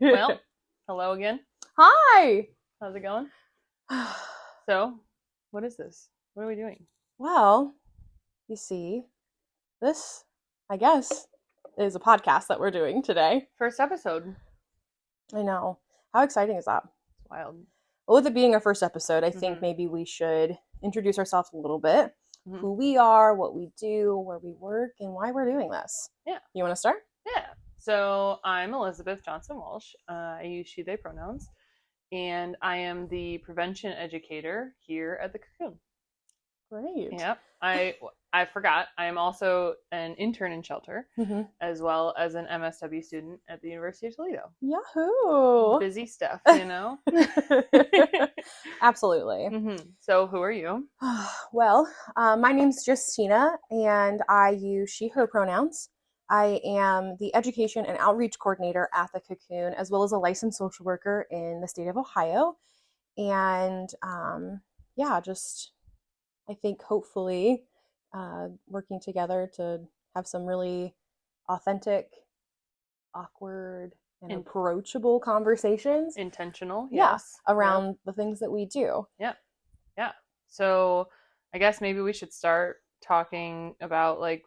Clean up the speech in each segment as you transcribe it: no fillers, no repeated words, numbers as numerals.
Well, hello again. Hi! How's it going? So, what is this? What are we doing? Well, you see, this, I guess, is a podcast that we're doing today. First episode. I know. How exciting is that? It's wild. Well, with it being our first episode, I think Mhm. maybe we should introduce ourselves a little bit. Mhm. Who we are, what we do, where we work, and why we're doing this. Yeah. You want to start? Yeah. So, I'm Elizabeth Johnson-Walsh. I use she, they pronouns. And I am the prevention educator here at the Cocoon. Great. Yep. I forgot. I am also an intern in shelter, as well as an MSW student at the University of Toledo. Yahoo! Busy stuff, Absolutely. So, who are you? Well, my name's Justina, and I use she, her pronouns. I am the education and outreach coordinator at the Cocoon, as well as a licensed social worker in the state of Ohio. And just I think hopefully working together to have some really authentic, awkward, and approachable conversations. Intentional, yes. Around the things that we do. Yeah. So I guess maybe we should start talking about like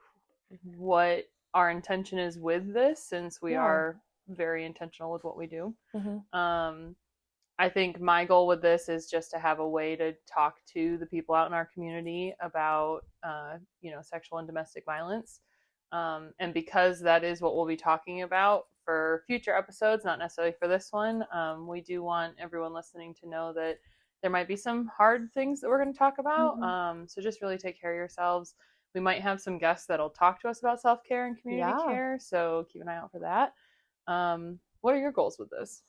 what our intention is with this, since we are very intentional with what we do. I think my goal with this is just to have a way to talk to the people out in our community about, sexual and domestic violence. And because that is what we'll be talking about for future episodes, not necessarily for this one, we do want everyone listening to know that there might be some hard things that we're going to talk about. So just really take care of yourselves. We might have some guests that'll talk to us about self-care and community care, so keep an eye out for that. What are your goals with this?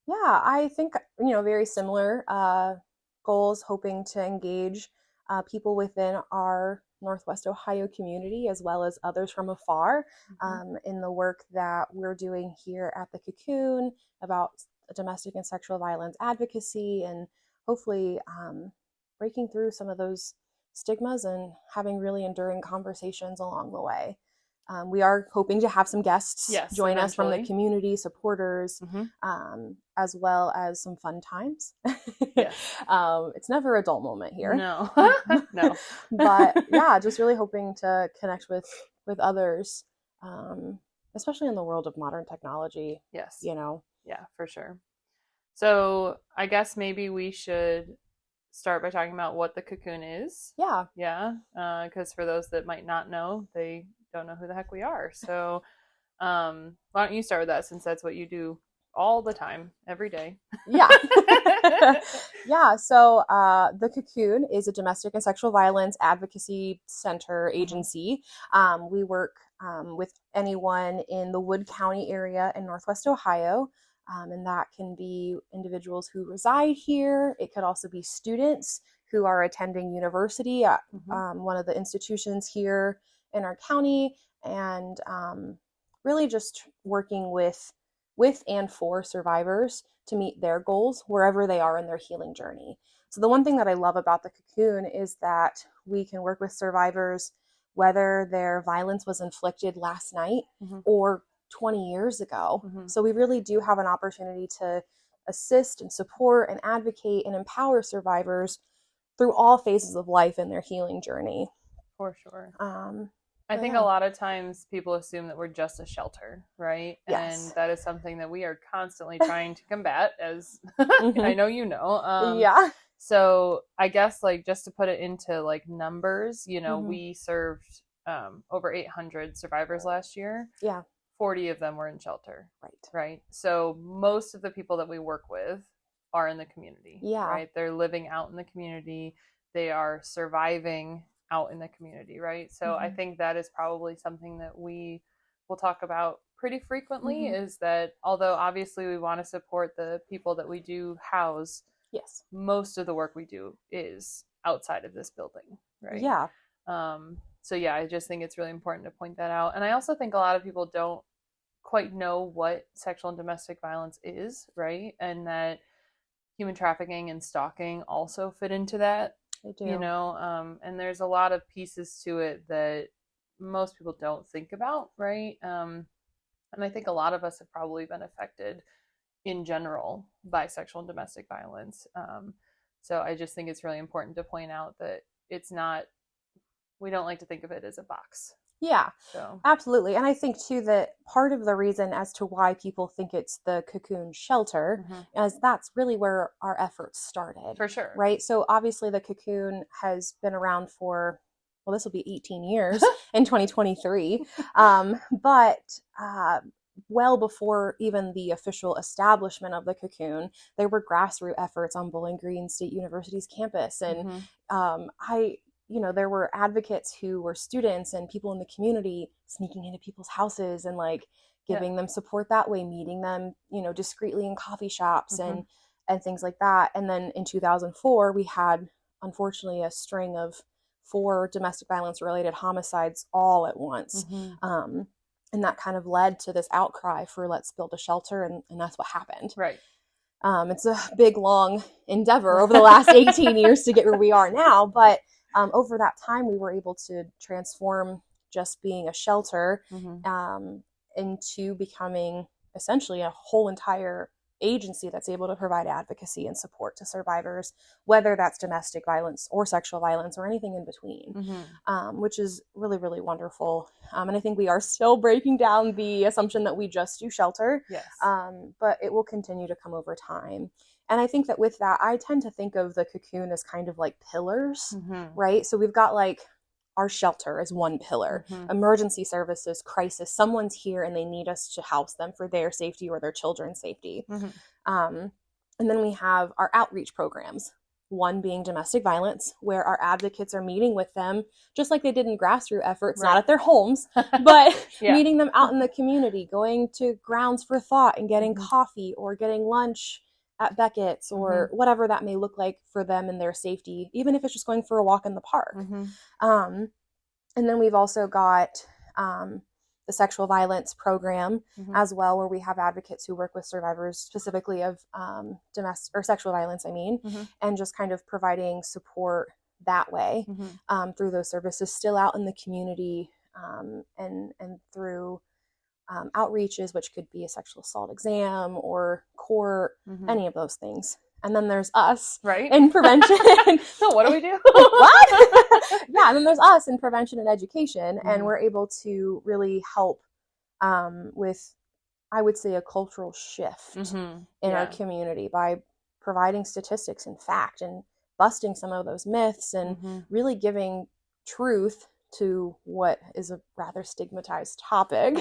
Yeah, I think, very similar goals, hoping to engage people within our Northwest Ohio community, as well as others from afar, in the work that we're doing here at the Cocoon about domestic and sexual violence advocacy, and hopefully breaking through some of those stigmas and having really enduring conversations along the way. We are hoping to have some guests join us from the community, supporters, as well as some fun times. It's never a dull moment here. No. No. But yeah, just really hoping to connect with others, especially in the world of modern technology. Yes. Yeah, for sure. So I guess maybe we should start by talking about what the Cocoon is. Yeah. Because for those that might not know, they don't know who the heck we are. So why don't you start with that, since that's what you do all the time, every day. Yeah. So the Cocoon is a domestic and sexual violence advocacy center agency. We work with anyone in the Wood County area in Northwest Ohio. And that can be individuals who reside here. It could also be students who are attending university at one of the institutions here in our county, and really just working with and for survivors to meet their goals wherever they are in their healing journey. So the one thing that I love about the Cocoon is that we can work with survivors whether their violence was inflicted last night or 20 years ago. So we really do have an opportunity to assist and support and advocate and empower survivors through all phases of life in their healing journey. For sure. I think a lot of times people assume that we're just a shelter, right? Yes. And that is something that we are constantly trying to combat, as I know you know. Yeah. So I guess like just to put it into like numbers, we served over 800 survivors last year. Yeah. 40 of them were in shelter. Right. So most of the people that we work with are in the community. Yeah. Right. They're living out in the community. They are surviving out in the community. Right. So I think that is probably something that we will talk about pretty frequently, is that although obviously we want to support the people that we do house, most of the work we do is outside of this building. Right. Yeah. So yeah, I just think it's really important to point that out. And I also think a lot of people don't quite know what sexual and domestic violence is, right? And that human trafficking and stalking also fit into that. They do. And there's a lot of pieces to it that most people don't think about, right? And I think a lot of us have probably been affected in general bisexual and domestic violence. So I just think it's really important to point out that it's not, we don't like to think of it as a box. Yeah, so absolutely. And I think too that part of the reason as to why people think it's the Cocoon shelter is that's really where our efforts started. For sure. Right? So obviously the Cocoon has been around for, well, this will be 18 years in 2023. But well before even the official establishment of the Cocoon, there were grassroots efforts on Bowling Green State University's campus. And there were advocates who were students and people in the community sneaking into people's houses and like giving them support that way, meeting them, discreetly in coffee shops and things like that. And then in 2004, we had, unfortunately, a string of 4 domestic violence related homicides all at once. And that kind of led to this outcry for let's build a shelter. And that's what happened. Right. It's a big, long endeavor over the last 18 years to get where we are now. But over that time, we were able to transform just being a shelter into becoming essentially a whole entire agency that's able to provide advocacy and support to survivors, whether that's domestic violence or sexual violence or anything in between, which is really, really wonderful. And I think we are still breaking down the assumption that we just do shelter, but it will continue to come over time. And I think that with that, I tend to think of the Cocoon as kind of like pillars, right? So we've got like our shelter as one pillar, emergency services, crisis, someone's here and they need us to house them for their safety or their children's safety. And then we have our outreach programs, one being domestic violence, where our advocates are meeting with them, just like they did in grassroots efforts, not at their homes, but meeting them out in the community, going to Grounds for Thought and getting coffee or getting lunch at Beckett's or whatever that may look like for them and their safety, even if it's just going for a walk in the park. And then we've also got the sexual violence program as well, where we have advocates who work with survivors specifically of domestic or sexual violence, and just kind of providing support that way through those services still out in the community, and through outreaches, which could be a sexual assault exam or court, any of those things. And then there's us in prevention. So what do we do? What? And then there's us in prevention and education. And we're able to really help with, I would say, a cultural shift in our community by providing statistics and fact and busting some of those myths and really giving truth to what is a rather stigmatized topic,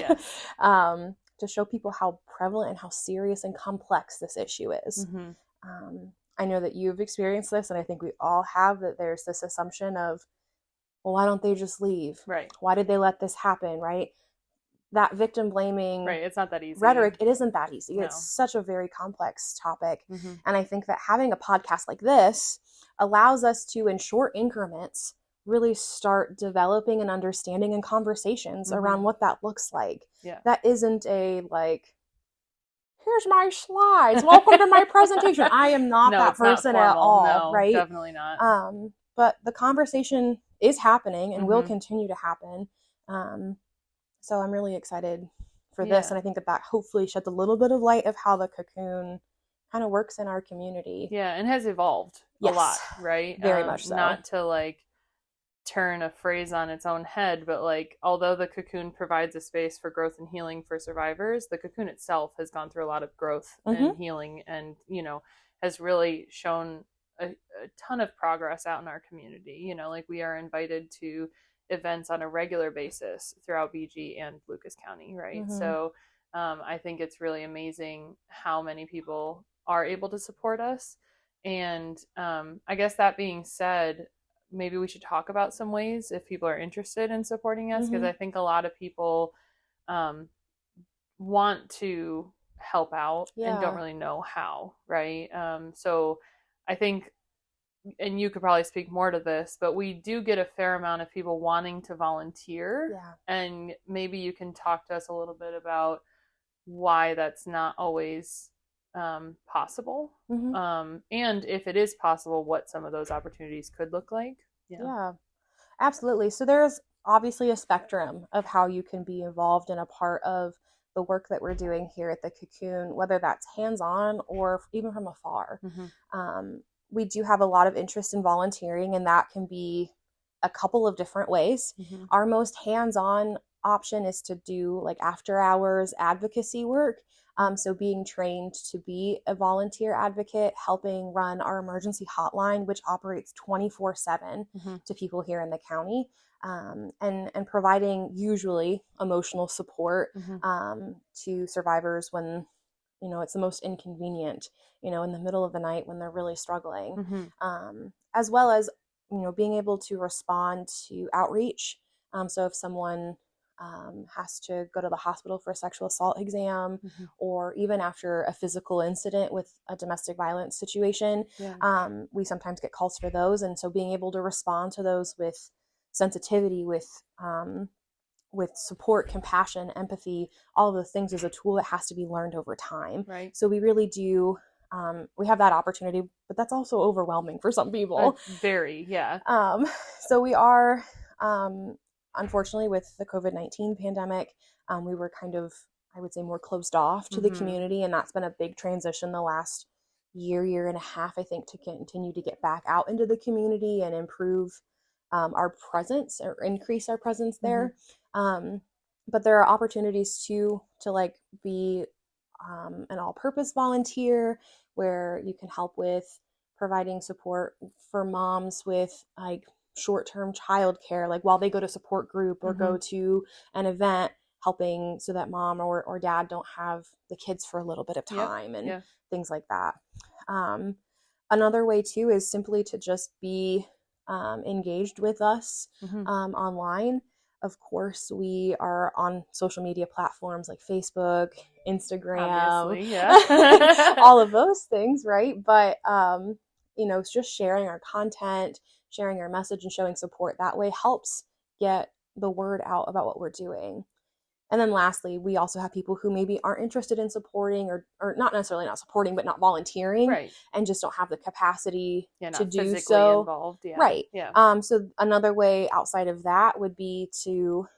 to show people how prevalent and how serious and complex this issue is. I know that you've experienced this, and I think we all have, that there's this assumption of, well, why don't they just leave? Right. Why did they let this happen? Right. That victim blaming it's not that easy. Rhetoric, it isn't that easy. No. It's such a very complex topic. And I think that having a podcast like this allows us to, in short increments, really start developing an understanding and conversations around what that looks like. That isn't a like, here's my slides, welcome to my presentation. I am not that person at all, right? Definitely not. But the conversation is happening and will continue to happen. So I'm really excited for this. And I think that hopefully sheds a little bit of light of how the Cocoon kind of works in our community. And has evolved a lot, right? Very much so. Not to like turn a phrase on its own head, but like, although the Cocoon provides a space for growth and healing for survivors, the Cocoon itself has gone through a lot of growth and healing, and has really shown a ton of progress out in our community. Like we are invited to events on a regular basis throughout BG and Lucas County, right? So I think it's really amazing how many people are able to support us. And I guess that being said, maybe we should talk about some ways if people are interested in supporting us, because I think a lot of people want to help out and don't really know how, right? So I think, and you could probably speak more to this, but we do get a fair amount of people wanting to volunteer, and maybe you can talk to us a little bit about why that's not always possible, and if it is possible, what some of those opportunities could look like. Absolutely. So there's obviously a spectrum of how you can be involved in a part of the work that we're doing here at the Cocoon, whether that's hands-on or even from afar. We do have a lot of interest in volunteering, and that can be a couple of different ways. Our most hands-on option is to do like after hours advocacy work. So being trained to be a volunteer advocate, helping run our emergency hotline, which operates 24/7 to people here in the county, and providing usually emotional support to survivors when, you know, it's the most inconvenient, you know, in the middle of the night when they're really struggling, as well as, you know, being able to respond to outreach. So if someone has to go to the hospital for a sexual assault exam, or even after a physical incident with a domestic violence situation, we sometimes get calls for those. And so being able to respond to those with sensitivity, with support, compassion, empathy, all of those things is a tool that has to be learned over time. Right. So we really do, we have that opportunity, but that's also overwhelming for some people. Very, yeah. So we are, unfortunately, with the COVID-19 pandemic, we were kind of, I would say, more closed off to the community, and that's been a big transition the last year and a half, I think, to continue to get back out into the community and improve our presence or increase our presence there. But there are opportunities to like be an all-purpose volunteer where you can help with providing support for moms with like short-term childcare, like while they go to support group or go to an event, helping so that mom or dad don't have the kids for a little bit of time and things like that. Another way too is simply to just be engaged with us online. Of course, we are on social media platforms like Facebook, Instagram, all of those things, right? But, you know, it's just sharing our content, sharing our message, and showing support that way helps get the word out about what we're doing. And then lastly, we also have people who maybe aren't interested in supporting or not necessarily not supporting, but not volunteering, and just don't have the capacity to do so. Involved. Right. So another way outside of that would be to,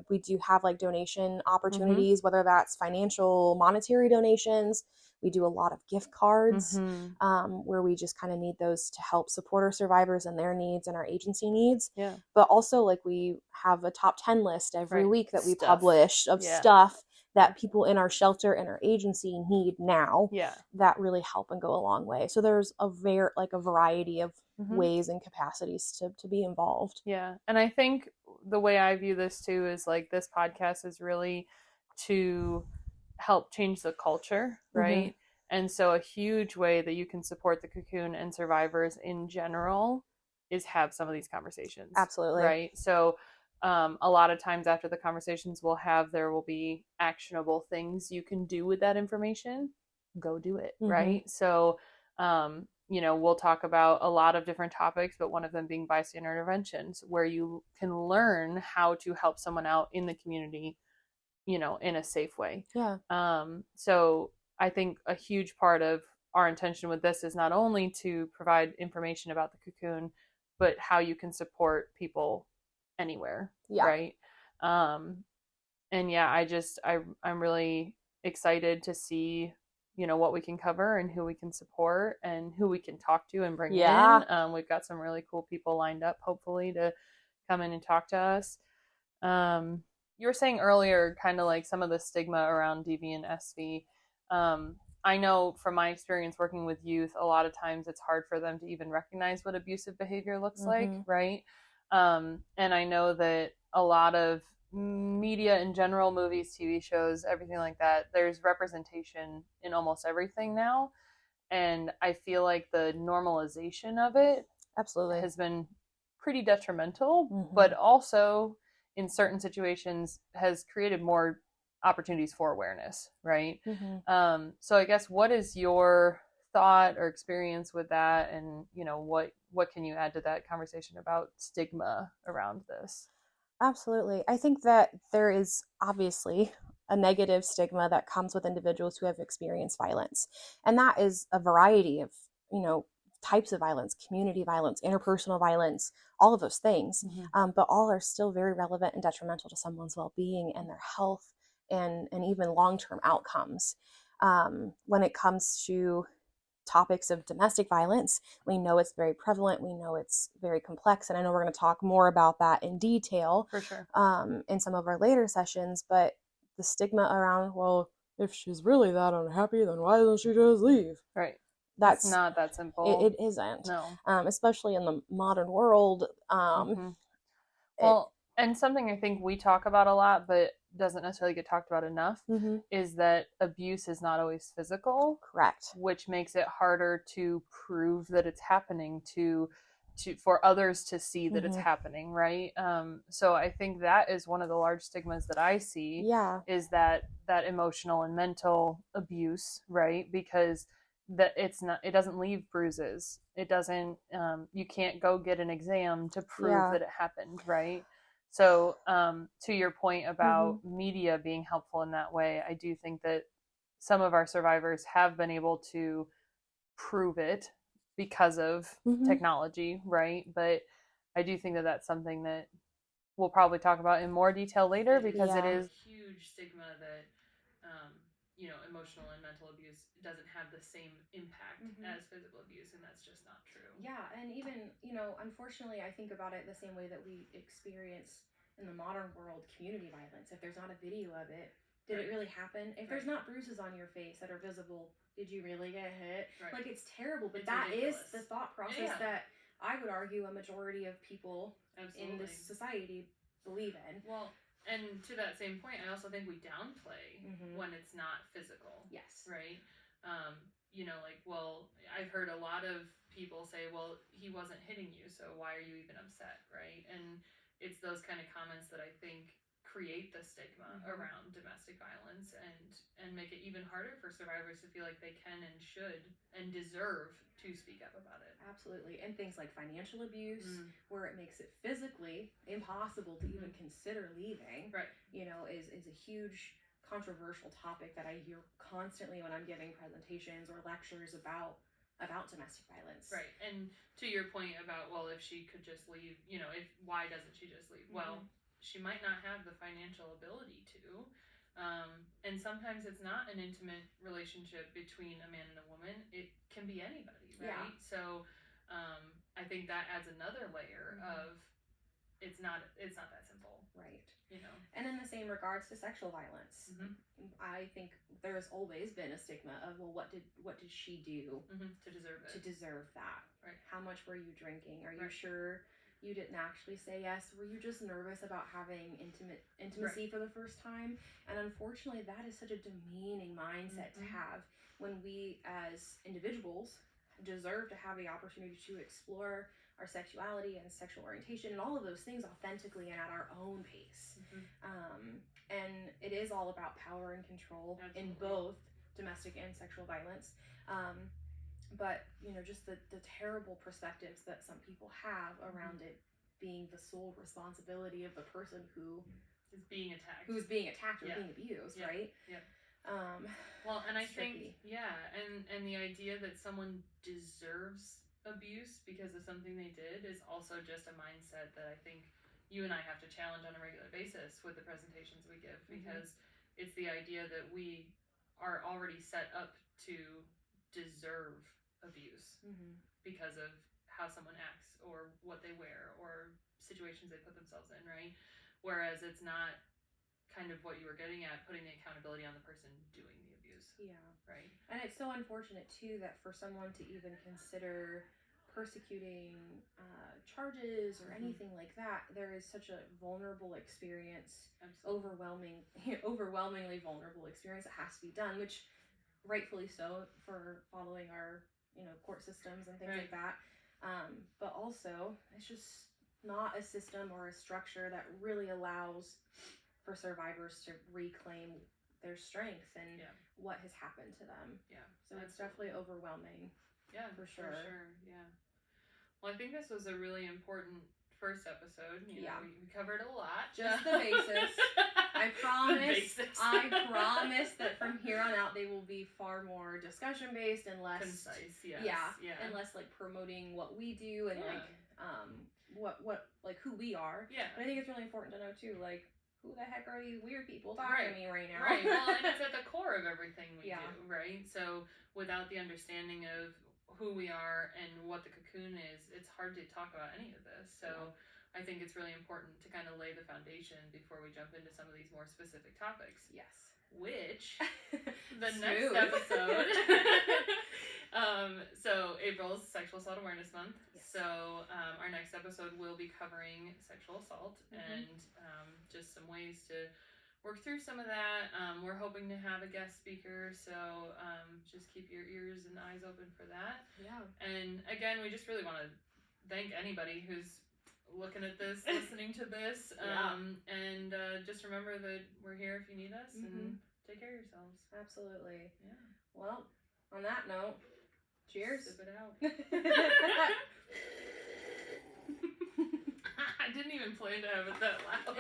we do have like donation opportunities, whether that's financial, monetary donations. We do a lot of gift cards where we just kind of need those to help support our survivors and their needs and our agency needs. But also, like, we have a top 10 list every week that we publish of stuff that people in our shelter and our agency need now that really help and go a long way. So there's a variety of ways and capacities to be involved. Yeah. And I think the way I view this too is like this podcast is really to help change the culture, right? And so a huge way that you can support the Cocoon and survivors in general is have some of these conversations. Absolutely. Right? So a lot of times after the conversations we'll have, there will be actionable things you can do with that information. Go do it, right? So, you know, we'll talk about a lot of different topics, but one of them being bystander interventions, where you can learn how to help someone out in the community, you know, in a safe way. So I think a huge part of our intention with this is not only to provide information about the Cocoon, but how you can support people anywhere, right? And yeah, I'm really excited to see, you know, what we can cover and who we can support and who we can talk to and bring in. We've got some really cool people lined up, hopefully, to come in and talk to us. You were saying earlier kind of like some of the stigma around DV and SV. I know from my experience working with youth, a lot of times it's hard for them to even recognize what abusive behavior looks like, right? And I know that a lot of media in general, movies, TV shows, everything like that, there's representation in almost everything now. And I feel like the normalization of it has been pretty detrimental, but also in certain situations has created more opportunities for awareness, right? So I guess what is your thought or experience with that, and you know, what can you add to that conversation about stigma around this? Absolutely. I think that there is obviously a negative stigma that comes with individuals who have experienced violence, and that is a variety of, you know, types of violence, community violence, interpersonal violence, all of those things, but all are still very relevant and detrimental to someone's well-being and their health and even long-term outcomes. When it comes to topics of domestic violence, we know it's very prevalent, we know it's very complex, and I know we're going to talk more about that in detail For sure. in some of our later sessions. But the stigma around, well, if she's really that unhappy, then why doesn't she just leave? Right. It's That's not that simple. it isn't. No. Especially in the modern world. Mm-hmm. It, Well, and something I think we talk about a lot, but doesn't necessarily get talked about enough, mm-hmm. is that abuse is not always physical. Correct. Which makes it harder to prove that it's happening for others to see that it's happening, right? So I think that is one of the large stigmas that I see. Yeah. Is that emotional and mental abuse, right? Because it doesn't leave bruises. It doesn't. You can't go get an exam to prove that it happened, right? So to your point about media being helpful in that way, I do think that some of our survivors have been able to prove it because of technology, right? But I do think that that's something that we'll probably talk about in more detail later, because it is a huge stigma that emotional and mental abuse doesn't have the same impact as physical abuse, and that's just not true. Yeah, and even, unfortunately, I think about it the same way that we experience in the modern world community violence. If there's not a video of it, did it really happen? If there's not bruises on your face that are visible, did you really get hit? Right. Like, it's terrible, but that is the thought process that I would argue a majority of people in this society believe in. Well, and to that same point, I also think we downplay when it's not physical. Yes. Right? Well, I've heard a lot of people say, well, he wasn't hitting you, so why are you even upset, right? And it's those kind of comments that I think create the stigma around domestic violence and make it even harder for survivors to feel like they can and should and deserve to speak up about it. Absolutely. And things like financial abuse, where it makes it physically impossible to even consider leaving, right, is a huge controversial topic that I hear constantly when I'm giving presentations or lectures about domestic violence. Right. And to your point about, well, if she could just leave, why doesn't she just leave? Well, she might not have the financial ability to. And sometimes it's not an intimate relationship between a man and a woman. It can be anybody, right? Yeah. So I think that adds another layer of it's not that simple. Right. And in the same regards to sexual violence, I think there has always been a stigma of, well, what did she do to deserve it? To deserve that? Right. How much were you drinking? Are you sure you didn't actually say yes? Were you just nervous about having intimacy for the first time? And unfortunately, that is such a demeaning mindset to have when we as individuals deserve to have the opportunity to explore our sexuality and sexual orientation and all of those things authentically and at our own pace. And it is all about power and control. Absolutely. In both domestic and sexual violence. But just the terrible perspectives that some people have around it being the sole responsibility of the person who is being attacked, or being abused, right? Yeah. Well, and I think tricky. and the idea that someone deserves abuse because of something they did is also just a mindset that I think you and I have to challenge on a regular basis with the presentations we give, because it's the idea that we are already set up to deserve abuse because of how someone acts or what they wear or situations they put themselves in, right? Whereas it's not kind of what you were getting at, putting the accountability on the person doing the abuse. Yeah. Right. And it's so unfortunate, too, that for someone to even consider persecuting charges or anything like that, there is such a vulnerable experience. Absolutely. Overwhelmingly vulnerable experience that has to be done, which rightfully so for following our court systems and things like that. But also, it's just not a system or a structure that really allows for survivors to reclaim their strength and what has happened to them. Yeah. So it's definitely overwhelming. Yeah, for sure. Yeah. Well, I think this was a really important first episode. We covered a lot. Just the basics. I promise that from here on out they will be far more discussion based and less concise. Yes. Yeah. And less like promoting what we do and what like who we are. Yeah. But I think it's really important to know too, like, who the heck are these weird people talking to me right now? Right. Well, and it's at the core of everything we Yeah. do, right? So without the understanding of who we are and what the cocoon is, it's hard to talk about any of this. So I think it's really important to kind of lay the foundation before we jump into some of these more specific topics. Yes. Which the next episode. So April's Sexual Assault Awareness Month. Yes. So our next episode will be covering sexual assault and just some ways to work through some of that. We're hoping to have a guest speaker, so just keep your ears and eyes open for that. Yeah. And again, we just really want to thank anybody who's looking at this, listening to this, and just remember that we're here if you need us, and take care of yourselves. Absolutely. Yeah. Well, on that note, cheers. Sip it out. I didn't even plan to have it that loud.